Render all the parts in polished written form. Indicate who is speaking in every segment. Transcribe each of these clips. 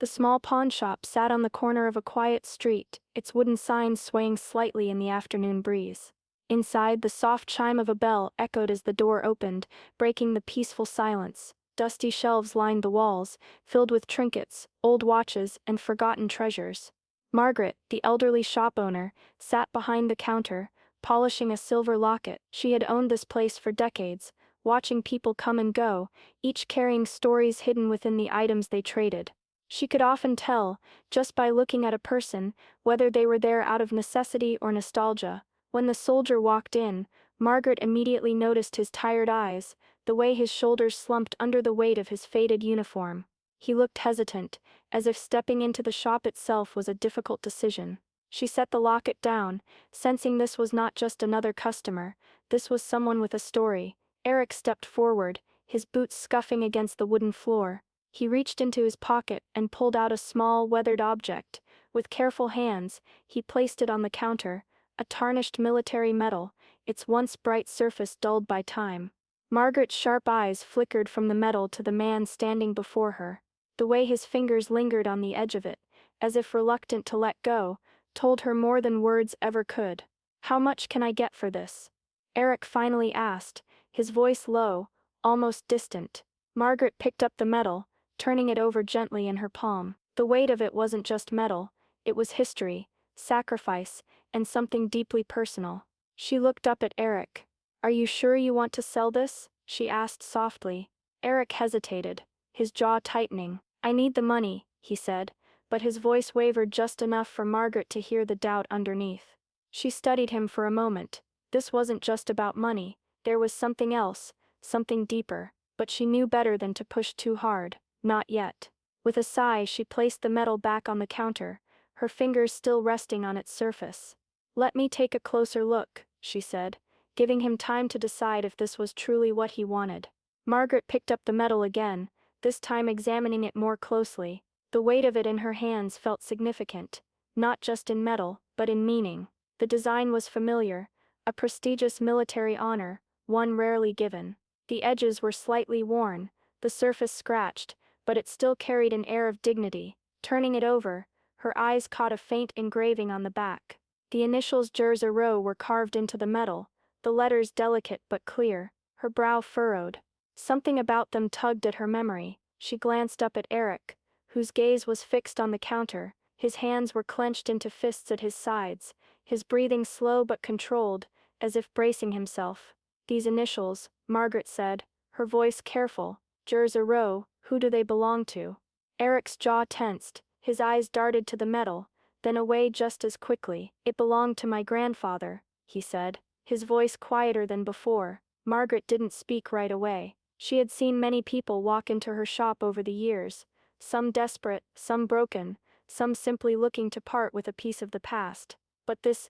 Speaker 1: The small pawn shop sat on the corner of a quiet street, its wooden sign swaying slightly in the afternoon breeze. Inside, the soft chime of a bell echoed as the door opened, breaking the peaceful silence. Dusty shelves lined the walls, filled with trinkets, old watches, and forgotten treasures. Margaret, the elderly shop owner, sat behind the counter, polishing a silver locket. She had owned this place for decades, watching people come and go, each carrying stories hidden within the items they traded. She could often tell, just by looking at a person, whether they were there out of necessity or nostalgia. When the soldier walked in, Margaret immediately noticed his tired eyes, the way his shoulders slumped under the weight of his faded uniform. He looked hesitant, as if stepping into the shop itself was a difficult decision. She set the locket down, sensing this was not just another customer, this was someone with a story. Eric stepped forward, his boots scuffing against the wooden floor. He reached into his pocket and pulled out a small, weathered object. With careful hands, he placed it on the counter, a tarnished military medal, its once bright surface dulled by time. Margaret's sharp eyes flickered from the medal to the man standing before her. The way his fingers lingered on the edge of it, as if reluctant to let go, told her more than words ever could. "How much can I get for this?" Eric finally asked, his voice low, almost distant. Margaret picked up the medal, turning it over gently in her palm. The weight of it wasn't just metal, it was history, sacrifice, and something deeply personal. She looked up at Eric. "Are you sure you want to sell this?" she asked softly. Eric hesitated, his jaw tightening. "I need the money," he said, but his voice wavered just enough for Margaret to hear the doubt underneath. She studied him for a moment. This wasn't just about money, there was something else, something deeper, but she knew better than to push too hard. Not yet. With a sigh, she placed the medal back on the counter, her fingers still resting on its surface. "Let me take a closer look," she said, giving him time to decide if this was truly what he wanted. Margaret picked up the medal again, this time examining it more closely. The weight of it in her hands felt significant, not just in metal, but in meaning. The design was familiar, a prestigious military honor, one rarely given. The edges were slightly worn, the surface scratched, but it still carried an air of dignity. Turning it over, her eyes caught a faint engraving on the back. The initials Jers Rho were carved into the metal, the letters delicate but clear, her brow furrowed. Something about them tugged at her memory. She glanced up at Eric, whose gaze was fixed on the counter. His hands were clenched into fists at his sides, his breathing slow but controlled, as if bracing himself. "These initials," Margaret said, her voice careful. "Jers Rho, who do they belong to?" Eric's jaw tensed, his eyes darted to the medal, then away just as quickly. "It belonged to my grandfather," he said, his voice quieter than before. Margaret didn't speak right away. She had seen many people walk into her shop over the years, some desperate, some broken, some simply looking to part with a piece of the past. But this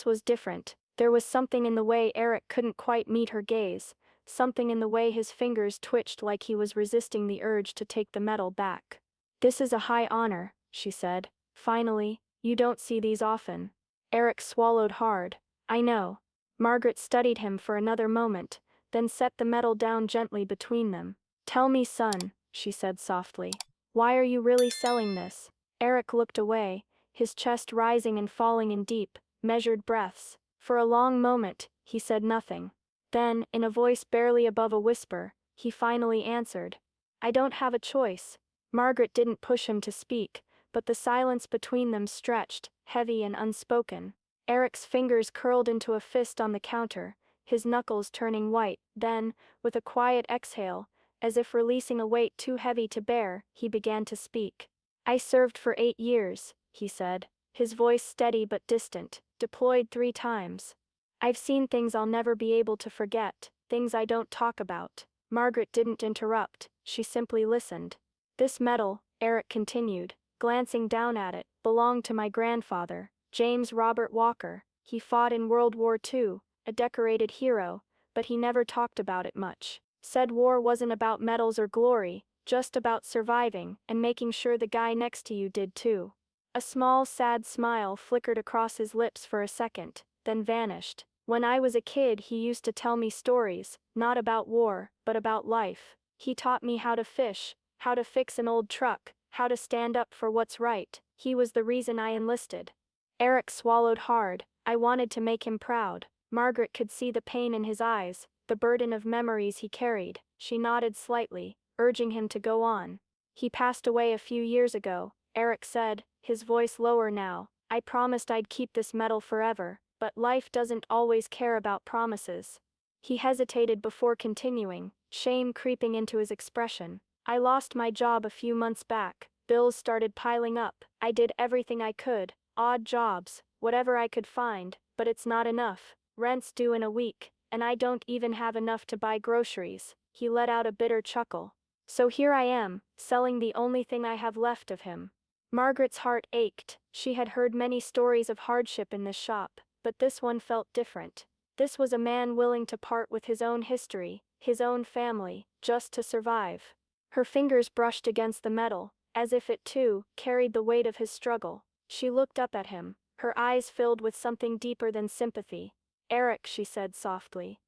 Speaker 1: was different. There was something in the way Eric couldn't quite meet her gaze, something in the way his fingers twitched like he was resisting the urge to take the medal back. "This is a high honor," she said. "Finally, you don't see these often." Eric swallowed hard. "I know." Margaret studied him for another moment, then set the medal down gently between them. "Tell me, son," she said softly. "Why are you really selling this?" Eric looked away, his chest rising and falling in deep, measured breaths. For a long moment, he said nothing. Then, in a voice barely above a whisper, he finally answered. "I don't have a choice." Margaret didn't push him to speak, but the silence between them stretched, heavy and unspoken. Eric's fingers curled into a fist on the counter, his knuckles turning white. Then, with a quiet exhale, as if releasing a weight too heavy to bear, he began to speak. "I served for 8 years, he said, his voice steady but distant, "deployed 3 times. I've seen things I'll never be able to forget, things I don't talk about." Margaret didn't interrupt, she simply listened. "This medal," Eric continued, glancing down at it, "belonged to my grandfather, James Robert Walker. He fought in World War II, a decorated hero, but he never talked about it much. Said war wasn't about medals or glory, just about surviving and making sure the guy next to you did too." A small, sad smile flickered across his lips for a second, then vanished. "When I was a kid, he used to tell me stories, not about war, but about life. He taught me how to fish, how to fix an old truck, how to stand up for what's right. He was the reason I enlisted. Eric swallowed hard. I wanted to make him proud. Margaret could see the pain in his eyes, the burden of memories he carried. She nodded slightly, urging him to go on. He passed away a few years ago, Eric said, his voice lower now. I promised I'd keep this medal forever, but life doesn't always care about promises. He hesitated before continuing, shame creeping into his expression. I lost my job a few months back. Bills started piling up. I did everything I could, odd jobs, whatever I could find, but it's not enough. Rent's due in a week, and I don't even have enough to buy groceries. He let out a bitter chuckle. So here I am, selling the only thing I have left of him. Margaret's heart ached. She had heard many stories of hardship in this shop, but this one felt different. This was a man willing to part with his own history, his own family, just to survive. Her fingers brushed against the metal, as if it too carried the weight of his struggle. She looked up at him, her eyes filled with something deeper than sympathy. Eric, she said softly.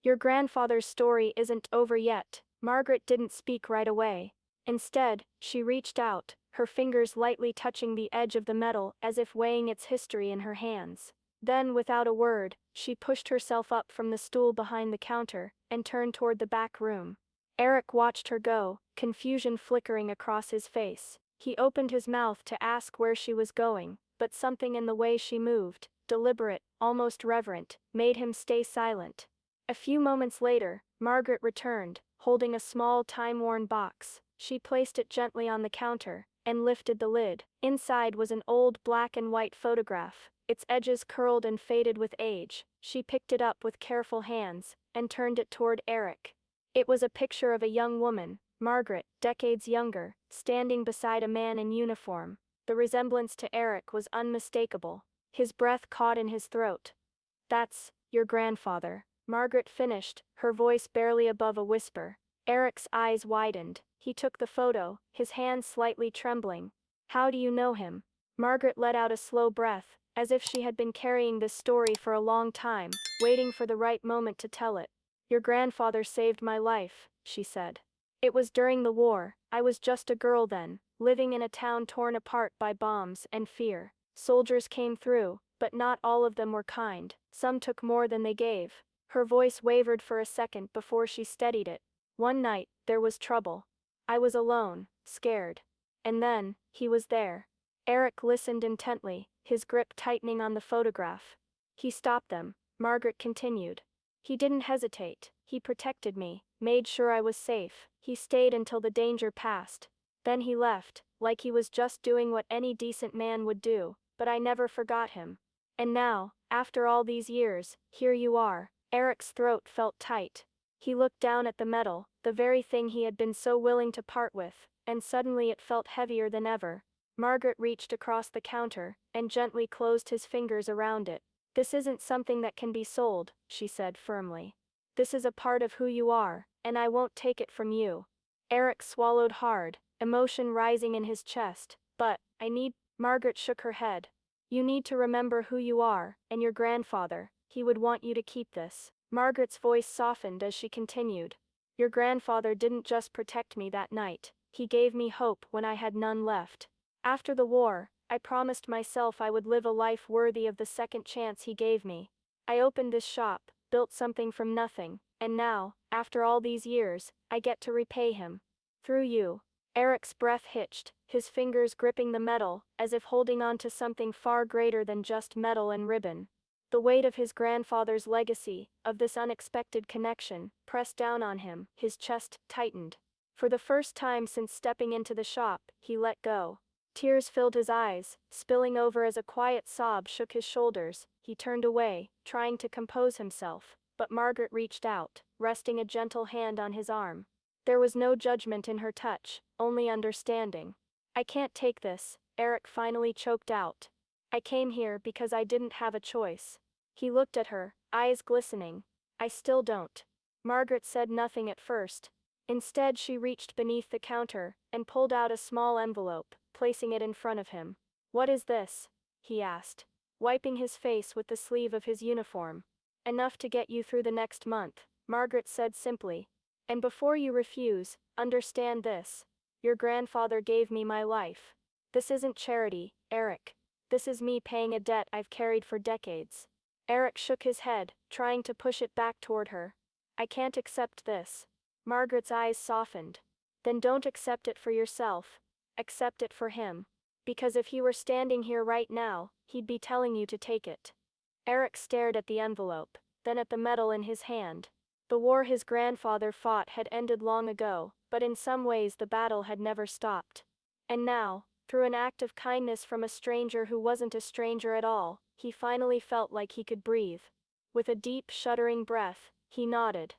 Speaker 1: Your grandfather's story isn't over yet. Margaret didn't speak right away. Instead, she reached out, her fingers lightly touching the edge of the metal as if weighing its history in her hands. Then, without a word, she pushed herself up from the stool behind the counter and turned toward the back room. Eric watched her go, confusion flickering across his face. He opened his mouth to ask where she was going, but something in the way she moved, deliberate, almost reverent, made him stay silent. A few moments later, Margaret returned, holding a small time-worn box. She placed it gently on the counter and lifted the lid. Inside was an old black and white photograph, its edges curled and faded with age. She picked it up with careful hands and turned it toward Eric. It was a picture of a young woman, Margaret, decades younger, standing beside a man in uniform. The resemblance to Eric was unmistakable. His breath caught in his throat. That's your grandfather, Margaret finished, her voice barely above a whisper. Eric's eyes widened. He took the photo, his hands slightly trembling. How do you know him? Margaret let out a slow breath, as if she had been carrying this story for a long time, waiting for the right moment to tell it. Your grandfather saved my life, she said. It was during the war. I was just a girl then, living in a town torn apart by bombs and fear. Soldiers came through, but not all of them were kind. Some took more than they gave. Her voice wavered for a second before she steadied it. One night, there was trouble. I was alone, scared. And then, he was there. Eric listened intently, his grip tightening on the photograph. He stopped them. Margaret continued. He didn't hesitate. He protected me, made sure I was safe. He stayed until the danger passed. Then he left, like he was just doing what any decent man would do, but I never forgot him. And now, after all these years, here you are. Eric's throat felt tight. He looked down at the metal, the very thing he had been so willing to part with, and suddenly it felt heavier than ever. Margaret reached across the counter and gently closed his fingers around it. This isn't something that can be sold, she said firmly. This is a part of who you are, and I won't take it from you. Eric swallowed hard, emotion rising in his chest. But, Margaret shook her head. You need to remember who you are, and your grandfather. He would want you to keep this. Margaret's voice softened as she continued. Your grandfather didn't just protect me that night. He gave me hope when I had none left. After the war, I promised myself I would live a life worthy of the second chance he gave me. I opened this shop, built something from nothing, and now, after all these years, I get to repay him. Through you. Eric's breath hitched, his fingers gripping the metal, as if holding on to something far greater than just metal and ribbon. The weight of his grandfather's legacy, of this unexpected connection, pressed down on him. His chest tightened. For the first time since stepping into the shop, he let go. Tears filled his eyes, spilling over as a quiet sob shook his shoulders. He turned away, trying to compose himself, but Margaret reached out, resting a gentle hand on his arm. There was no judgment in her touch, only understanding. I can't take this, Eric finally choked out. I came here because I didn't have a choice. He looked at her, eyes glistening. I still don't. Margaret said nothing at first. Instead, she reached beneath the counter and pulled out a small envelope, placing it in front of him. What is this? He asked, wiping his face with the sleeve of his uniform. Enough to get you through the next month, Margaret said simply. And before you refuse, understand this. Your grandfather gave me my life. This isn't charity, Eric. This is me paying a debt I've carried for decades. Eric shook his head, trying to push it back toward her. I can't accept this. Margaret's eyes softened. Then don't accept it for yourself. Accept it for him. Because if he were standing here right now, he'd be telling you to take it. Eric stared at the envelope, then at the medal in his hand. The war his grandfather fought had ended long ago, but in some ways the battle had never stopped. And now, through an act of kindness from a stranger who wasn't a stranger at all, he finally felt like he could breathe. With a deep, shuddering breath, he nodded.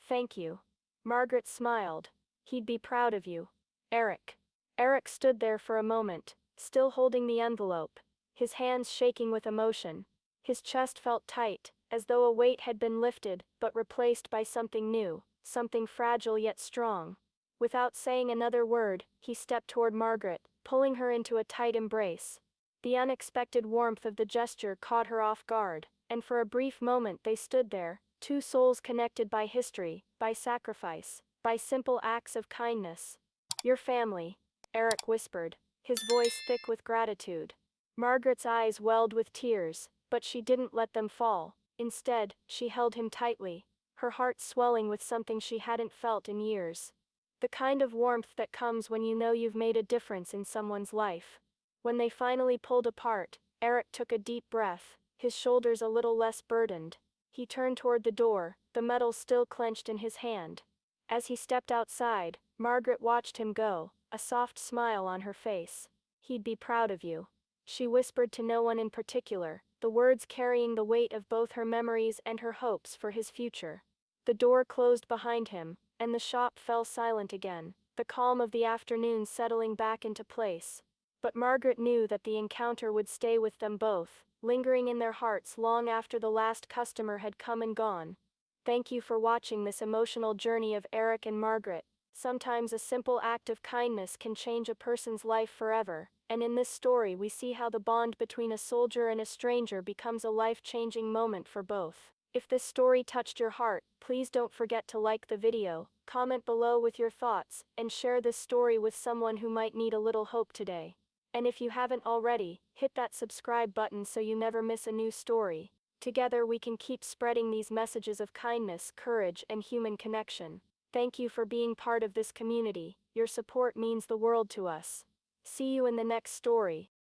Speaker 1: Thank you. Margaret smiled. He'd be proud of you. Eric. Eric stood there for a moment, still holding the envelope, his hands shaking with emotion. His chest felt tight, as though a weight had been lifted, but replaced by something new, something fragile yet strong. Without saying another word, he stepped toward Margaret, pulling her into a tight embrace. The unexpected warmth of the gesture caught her off guard, and for a brief moment they stood there, two souls connected by history, by sacrifice, by simple acts of kindness. Your family, Eric whispered, his voice thick with gratitude. Margaret's eyes welled with tears, but she didn't let them fall. Instead, she held him tightly, her heart swelling with something she hadn't felt in years. The kind of warmth that comes when you know you've made a difference in someone's life. When they finally pulled apart, Eric took a deep breath, his shoulders a little less burdened. He turned toward the door, the medal still clenched in his hand. As he stepped outside, Margaret watched him go, a soft smile on her face. He'd be proud of you. She whispered to no one in particular, the words carrying the weight of both her memories and her hopes for his future. The door closed behind him, and the shop fell silent again, the calm of the afternoon settling back into place. But Margaret knew that the encounter would stay with them both, lingering in their hearts long after the last customer had come and gone. Thank you for watching this emotional journey of Eric and Margaret. Sometimes a simple act of kindness can change a person's life forever, and in this story we see how the bond between a soldier and a stranger becomes a life-changing moment for both. If this story touched your heart, please don't forget to like the video, comment below with your thoughts, and share this story with someone who might need a little hope today. And if you haven't already, hit that subscribe button so you never miss a new story. Together we can keep spreading these messages of kindness, courage, and human connection. Thank you for being part of this community. Your support means the world to us. See you in the next story.